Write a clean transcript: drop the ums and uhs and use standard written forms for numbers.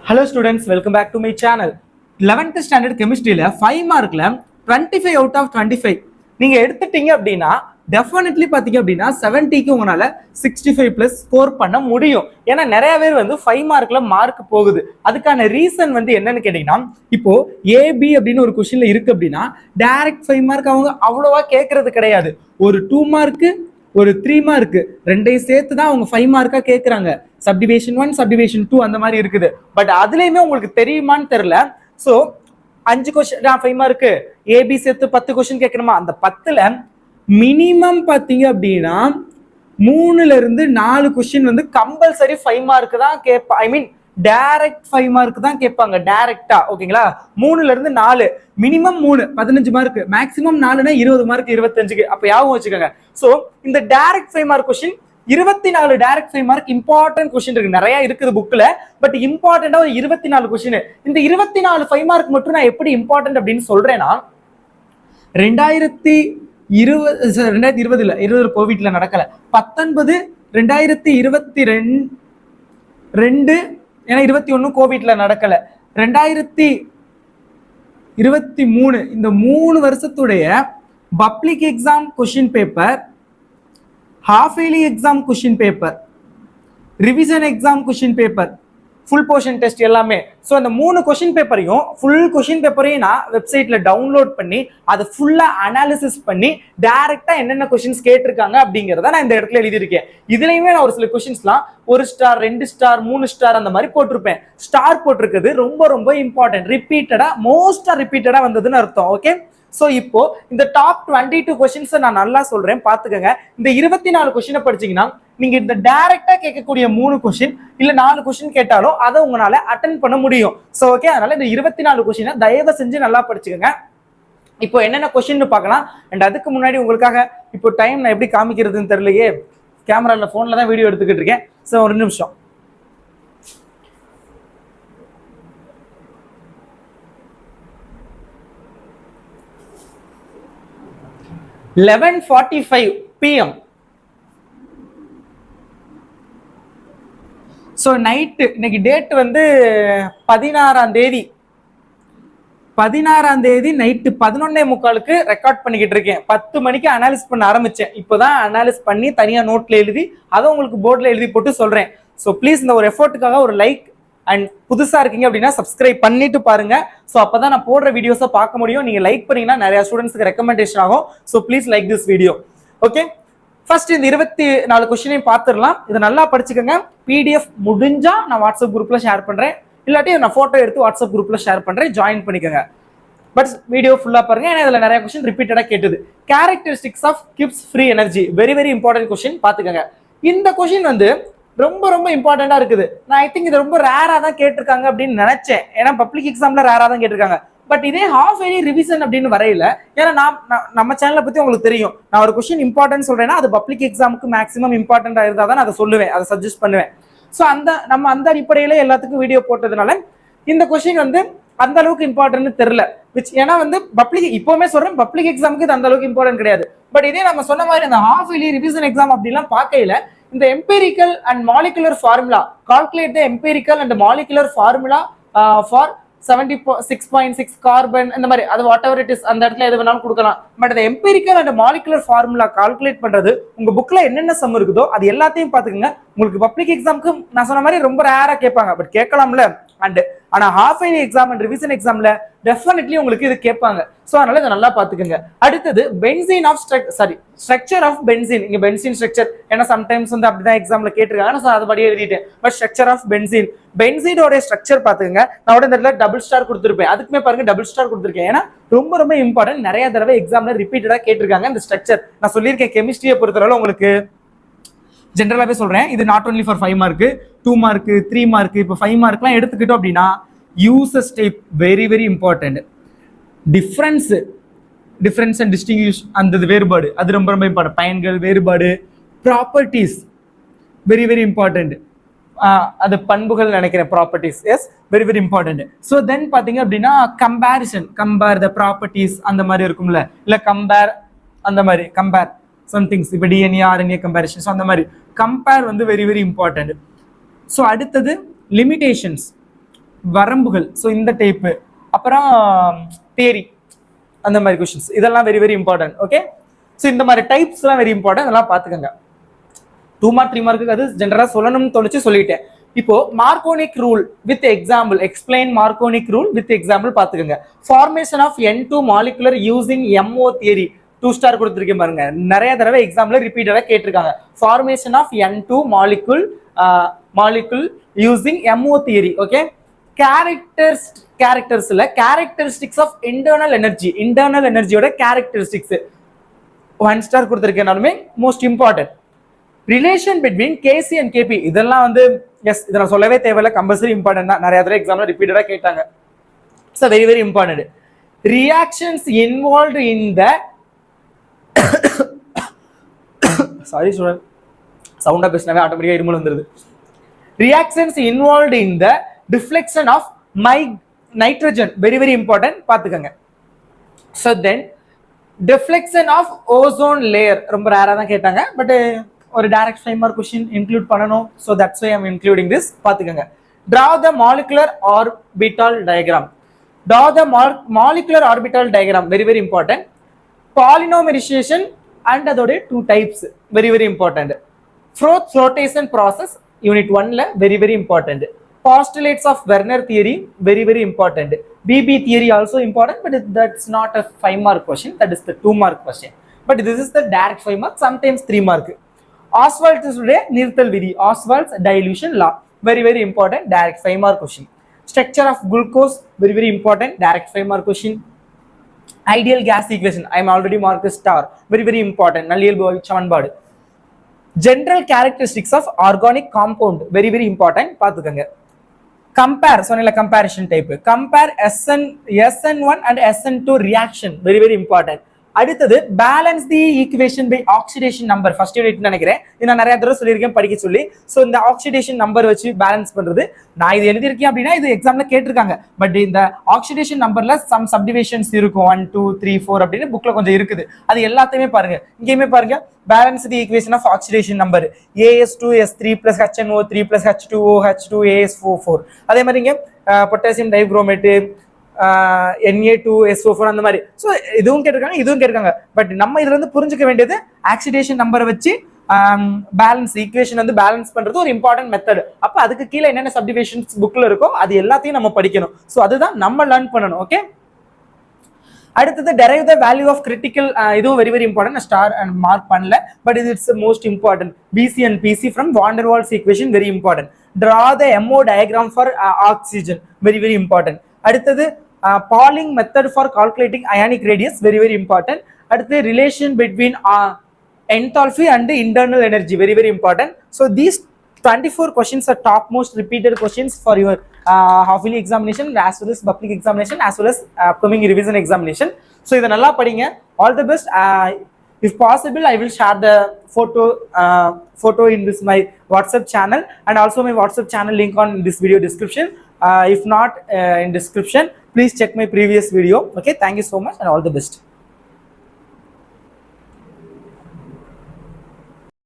Hello students, welcome back to my channel. 11th standard chemistry 5 markல 25 out of 25 நீங்க எடுத்துட்டீங்க அப்படின்னா definitely பாத்தீங்க அப்படின்னா 70க்கு உங்களால 65 plus ஸ்கோர் பண்ண முடியும். ஏன்னா நிறைய பேர் வந்து 5 மார்க்ல மார்க் போகுது. அதுக்கான ரீசன் வந்து என்னன்னு கேட்டீங்கன்னா, இப்போ AB அப்படின்னு ஒரு क्वेश्चनல இருக்கு அப்படின்னா டைரக்ட் 5 மார்க் அவங்க அவ்வளவா கேட்கறது கிடையாது. ஒரு 2 மார்க் ஒரு 3 மார்க் ரெண்டையும் சேர்த்து தான் அவங்க 5 மார்க்கா கேட்கறாங்க. சப்டிவிஷன் 1 சப்டிவிஷன் 2 அந்த மாதிரி இருக்குது. பட் அதுலயுமே உங்களுக்கு தெரியுமான்னு தெரியல. சோ 5 क्वेश्चन 5 மார்க் ஏபி சேர்த்து 10 क्वेश्चन கேட்கணுமா, அந்த 10ல மினிமம் பாத்தீங்க அப்படின்னா 3ல இருந்து 4 क्वेश्चन வந்து கம்பல்சரி 5 மார்க் தான் கேட்பா. ஐ மீன் டைரக்ட் 5 மார்க் தான் கேட்பாங்க டைரக்டா. ஓகேங்களா, 3ல இருந்து 4 மினிமம் 3 15 மார்க், மேக்ஸிமம் 4னா 20 மார்க் 25க்கு. அப்ப யாவும் வச்சுக்கோங்க. சோ இந்த direct 5 mark question 24 direct 5 mark important question இருக்கு, நிறைய இருக்குது புக்ல. பட் இம்பார்ட்டன்டா ஒரு 24 क्वेश्चन. இந்த 24 5 மார்க் மட்டும் நான் எப்படி இம்பார்ட்டன்ட் அப்படின்னு சொல்றேன்னா, 2020 இல்ல, 20 கோவிட்ல நடக்கல, 19 2022 ஏன்னா 21 கோவிட்ல நடக்கல, 2023 இந்த 3 வருஷத்துடைய public exam question paper, half yearly exam question paper, revision exam question paper, full portion test எல்லாமே. ஸோ அந்த 3 கொஸ்டின் பேப்பரையும் ஃபுல் கொஸ்டின் பேப்பரையும் நான் வெப்சைட்ல டவுன்லோட் பண்ணி அதை ஃபுல்லா அனாலிசிஸ் பண்ணி டைரக்டா என்னென்ன கொஸ்டின்ஸ் கேட்டிருக்காங்க அப்படிங்கிறத நான் இந்த இடத்துல எழுதியிருக்கேன். இதுலயுமே நான் ஒரு சில கொஸ்டின்ஸ்லாம் 1 ஸ்டார் 2 ஸ்டார் 3 ஸ்டார் அந்த மாதிரி போட்டிருப்பேன். ஸ்டார் போட்டிருக்கிறது ரொம்ப ரொம்ப இம்பார்ட்டன்ட், ரிப்பீட்டடா மோஸ்டா ரிப்பீட்டடா வந்ததுன்னு அர்த்தம். ஓகே, சோ இப்போ இந்த டாப் 22 क्वेश्चंस நான் நல்லா சொல்றேன் பாத்துக்கங்க. இந்த 24 क्वेश्चन படிச்சீங்கன்னா நீங்க இந்த டைரக்டா கேட்கக்கூடிய 3 क्वेश्चन இல்ல 4 क्वेश्चन கேட்டாலும் அதை உங்களால அட்டெண்ட் பண்ண முடியும். சோ ஓகே, அதனால இந்த 24 क्वेश्चन தயவு செஞ்சு நல்லா படிச்சுக்கங்க. இப்போ என்னென்ன क्वेश्चन பார்க்கலாம். அண்ட் அதுக்கு முன்னாடி உங்களுக்காக இப்போ டைம் நான் எப்படி காமிக்கிறதுன்னு தெரியலையே, கேமரால போன்ல தான் வீடியோ எடுத்துக்கிட்டு இருக்கேன். சோ ஒரு நிமிஷம். (11:45 PM). ஸோ நைட்டு இன்னைக்கு டேட் வந்து 16ஆம் தேதி நைட்டு 11:45 ரெக்கார்ட் பண்ணிக்கிட்டு இருக்கேன். 10 மணிக்கு அனாலிஸ் பண்ண ஆரம்பிச்சேன். இப்போதான் அனாலிஸ் பண்ணி தனியா நோட்ல எழுதி அதை உங்களுக்கு போர்ட்ல எழுதி போட்டு சொல்றேன். ஸோ ப்ளீஸ் இந்த ஒரு எஃபோர்ட்டுக்காக ஒரு லைக், அண்ட் புதுசா இருக்கீங்க அப்படின்னா சப்ஸ்கிரைப் பண்ணிட்டு பாருங்க. ஸோ அப்பதான் நான் போடுற வீடியோஸை பார்க்க முடியும். நீங்க லைக் பண்ணீங்கன்னா நிறைய ஸ்டூடெண்ட்ஸ்க்கு ரெக்கமெண்டேஷன் ஆகும். So please like this video. Okay, first இந்த 24 கொஸ்டினையும் பார்த்துடலாம். இதை நல்லா படிச்சுக்கோங்க. PDF முடிஞ்சா நான் வாட்ஸ்அப் குரூப்ல ஷேர் பண்றேன், இல்லாட்டி நான் போட்டோ எடுத்து வாட்ஸ்அப் குரூப்ல ஷேர் பண்றேன், ஜாயின் பண்ணிக்கோங்க. பட் வீடியோ ஃபுல்லா பாருங்க, ஏன்னா இதுல நிறைய கொஸ்டின் ரிப்பீட்டடா கேட்டது. Characteristics of Gibbs free energy, very very important question, பாத்துக்கோங்க. இந்த கொஸ்டின் வந்து ரொம்ப ரொம்ப இம்பார்ட்டண்டா இருக்குது. நான் ஐ திங்க் இது ரொம்ப ரேரா தான் கேட்டிருக்காங்க அப்படின்னு நினைச்சேன், ஏன்னா பப்ளிக் எக்ஸாம்ல ரேரா தான் கேட்டிருக்காங்க. பட் இதே ஹாஃப் இயர்லி ரிவிஷன் அப்படின்னு வரையில, ஏன்னா நம்ம சேனலை பத்தி உங்களுக்கு தெரியும், நான் ஒரு கொஸ்டின் இம்பார்ட்டன்ட் சொல்றேன்னா அது பப்ளிக் எக்ஸாமுக்கு மேக்ஸிமம் இம்பார்ட்டன்டா இருந்தா தான் அதை சொல்லுவேன், அதை சஜஸ்ட் பண்ணுவேன். ஸோ நம்ம அந்த அடிப்படையில எல்லாத்துக்கும் வீடியோ போட்டதுனால இந்த கொஸ்டின் வந்து அந்த அளவுக்கு இம்பார்ட்டன்ட் தெரியல. ஏன்னா வந்து பப்ளிக் இப்பவுமே சொல்றேன், பப்ளிக் எக்ஸாமுக்கு இது அந்த அளவுக்கு இம்பார்ட்டன்ட் கிடையாது. பட் இதே நம்ம சொன்ன மாதிரி இந்த ஹாஃப் இயர்லி ரிவிஷன் எக்ஸாம் அப்படிலாம் பார்க்கையில இந்த empirical and molecular formula, calculate the empirical and molecular formula for 76.6 carbon, இந்த மாதிரி அது வாட் எவர் இட் இஸ், அந்த இடத்துல எது வேணாலும் கொடுக்கலாம். பட் அந்த empirical and molecular formula calculate பண்றது உங்க புக்ல என்னென்ன சம் இருக்குதோ அது எல்லாத்தையும் பாத்துக்கோங்க. உங்களுக்கு பப்ளிக் எக்ஸாமுக்கு நான் சொன்ன மாதிரி ரொம்ப ரேரா கேட்பாங்க, பட் கேட்கலாம்ல. அண்ட் ஆனா half yearly exam and revision எக்ஸாம்ல டெஃபினெட்லி உங்களுக்கு இது கேட்பாங்க. ஸோ அதனால இதை நல்லா பாத்துக்கோங்க. அடுத்தது benzene of structure of benzene. இங்க பென்சீன் ஸ்ட்ரக்சர், ஏன்னா சம்டைம்ஸ் வந்து அப்படிதான் எக்ஸாம்ல கேட்டிருக்காங்க, ஸோ அது படியே எழுதிட்டேன். பட் ஸ்ட்ரக்சர் ஆஃப் பென்சீன், பென்சீனோட ஸ்ட்ரக்சர் பாத்துக்கோங்க. நான் இந்த இடத்துல டபுள் ஸ்டார் கொடுத்துருப்பேன், அதுக்குமே பாருங்க டபுள் ஸ்டார் கொடுத்துருக்கேன், ஏன்னா ரொம்ப ரொம்ப இம்பார்ட்டன்ட். நிறைய தடவை எக்ஸாம்ல ரிப்பீட்டடா கேட்டிருக்காங்க இந்த ஸ்ட்ரக்சர். நான் சொல்லியிருக்கேன் கெமிஸ்ட்ரியை பொறுத்தவரை உங்களுக்கு ஜென்ரலாவே சொல்றேன், இது not only for 5 mark, 2 mark 3 mark, இப்போ 5 மார்க்லாம் எடுத்துக்கிட்டோம் அப்படின்னா uses type very very important. Difference and distinguish, அந்த வேறுபாடு அது ரொம்ப ரொம்ப இம்பார்ட்டன்ட். பயன்கள், வேறுபாடு, ப்ராப்பர்ட்டிஸ் வெரி வெரி இம்பார்ட்டன்ட். அது பண்புகள் நினைக்கிறேன், properties, yes very very important. So then பாத்தீங்க அப்படின்னா கம்பேரிசன், கம்பேர் த ப்ராப்பர்ட்டிஸ் அந்த மாதிரி இருக்கும்ல, இல்ல கம்பேர் அந்த மாதிரி கம்பேர் சம்திங்ஸ், இப்போ DNA RNA கம்பேரிஷன்ஸ் அந்த மாதிரி கம்பேர் வந்து வெரி வெரி இம்பார்ட்டன்ட். ஸோ அடுத்தது லிமிடேஷன்ஸ், வரம்புகள், ஸோ இந்த டைப்பு, அப்புறம் தியரி, அந்த மாதிரி கொஸ்டின்ஸ் இதெல்லாம் very very important. Okay, so இந்த மாதிரி டைப்ஸ்லாம் வெரி இம்பார்ட்டன்ட், அதெல்லாம் பார்த்துக்கோங்க. 2 மார்க் 3 மார்க்கு அது ஜென்ரலாக சொல்லணும்னு தோணுச்சு சொல்லிட்டேன். இப்போ Markovnikov rule with example, explain Markovnikov rule with example பார்த்துக்கோங்க. Formation of N2 molecular using MO theory, 2 star கொடுத்துருக்கேன் பாருங்க, நிறைய தடவை எக்ஸாம்ல ரிப்பீட்டடாக கேட்டிருக்காங்க. Formation of N2 molecule using MO theory. Okay, கேரக்டர்ஸ்ல கேரக்டரிஸ்டிக்ஸ் ஆஃப் இன்டர்னல் எனர்ஜியோட கேரக்டரிஸ்டிக்ஸ் 1 ஸ்டார் கொடுத்துருக்கேனாலுமே most important. Relation between KC and KP, இதெல்லாம் வந்து எஸ், இதை நான் சொல்லவே தேவையில்லை, கம்பல்சரி இம்பார்ட்டன்ட் தான், நிறைய தடவை எக்ஸாம்ல ரிப்பீட்டடா கேட்டாங்க. So very very important. Reactions involved in the sorry student, சவுண்டா பேசினாவே ஆட்டோமேட்டிக்கா இருமல் வந்துருது. Reactions involved in the depletion of nitrogen, very very important, பார்த்துக்கோங்க. So then depletion of ozone layer ரொம்ப ரேரா தான் கேட்டாங்க, பட் ஒரு டைரக்ட் 5 மார்க் கொஸ்டின் இன்க்ளூட் பண்ணணும். So that's why I am including this. பார்த்துக்கோங்க. Draw the molecular orbital diagram. Draw the molecular orbital diagram, very very important. Polymerization and அதோட 2 types, very very important. Flotation process, unit 1 ல very very important. Postulates of Werner theory, very very important. BB theory also important, but that's not a 5 mark question, that is the 2 mark question. But this is the direct 5 mark, sometimes 3 mark. Oswald's நிறுத்தல் விதி, Oswald's dilution law, very very important, direct 5 mark question. Structure of glucose, very very important, direct 5 mark question. Ideal gas equation, I am already marked a star, very very important, நல்லியல் சமன்பாடு. General characteristics of organic compound, very very important, பார்த்துக்கங்க. Compare, சொன்னல comparison type, compare SN1 and SN2 reaction, very very important. அடுத்தது balance the equation by oxidation number, first unit நினைக்கிறேன், இது நான் நிறைய தடவை சொல்லியிருக்கேன் படிக்க சொல்லி. ஸோ இந்த ஆக்சிடேஷன் நம்பர் வச்சு பேலன்ஸ் பண்றது, நான் இது எழுதியிருக்கேன் அப்படின்னா இது எக்ஸாம்ல கேட்டிருக்காங்க. பட் இந்த ஆக்சிடேஷன் நம்பர்ல சம் சப்டிவிஷன்ஸ் இருக்கும், 1 2 3 4 அப்படின்னு புக்ல கொஞ்சம் இருக்குது, அது எல்லாத்தையுமே பாருங்க. இங்கேயுமே பாருங்க, balance the equation of oxidation number AS2S3 + HNO3 + H2O H2 AS4. அதே மாதிரி இங்க பொட்டாசியம் டைகுரோமேட்டு Na2SO4 அந்த மாதிரி. ஸோ இதுவும் கேட்டிருக்காங்க, இதுவும் கேட்டிருக்காங்க. பட் நம்ம இதுல இருந்து புரிஞ்சுக்க வேண்டியது ஆக்சிடேஷன் நம்பரை வச்சு பேலன்ஸ் ஈக்குவேஷன் வந்து பேலன்ஸ் பண்றது ஒரு இம்பார்ட்டன்ட் மெத்தட். அப்ப அதுக்கு கீழே என்னென்ன சப்டிவிஷன்ஸ் புக்ல இருக்கோ அது எல்லாத்தையும் நம்ம படிக்கணும். ஸோ அதுதான் நம்ம லேர்ன் பண்ணணும். ஓகே, அடுத்தது derive the value of critical, இதுவும் very very important, star and mark பண்ணல, பட் இது it's most important. BC and PC from van der Waals equation, very important. Draw the MO diagram for oxygen, very very important. அடுத்தது Pauling method for calculating ionic radius, very very important. அடுத்து relation between enthalpy and internal energy, very very important. So these 24 questions are top most repeated questions for your half yearly examination as well as public examination as well as upcoming revision examination. So இத நல்லா படிங்க. All the best. If possible, I will share the photo in this my WhatsApp channel, and also my WhatsApp channel link on this video description. If not in description, please check my previous video. Okay, thank you so much and all the best.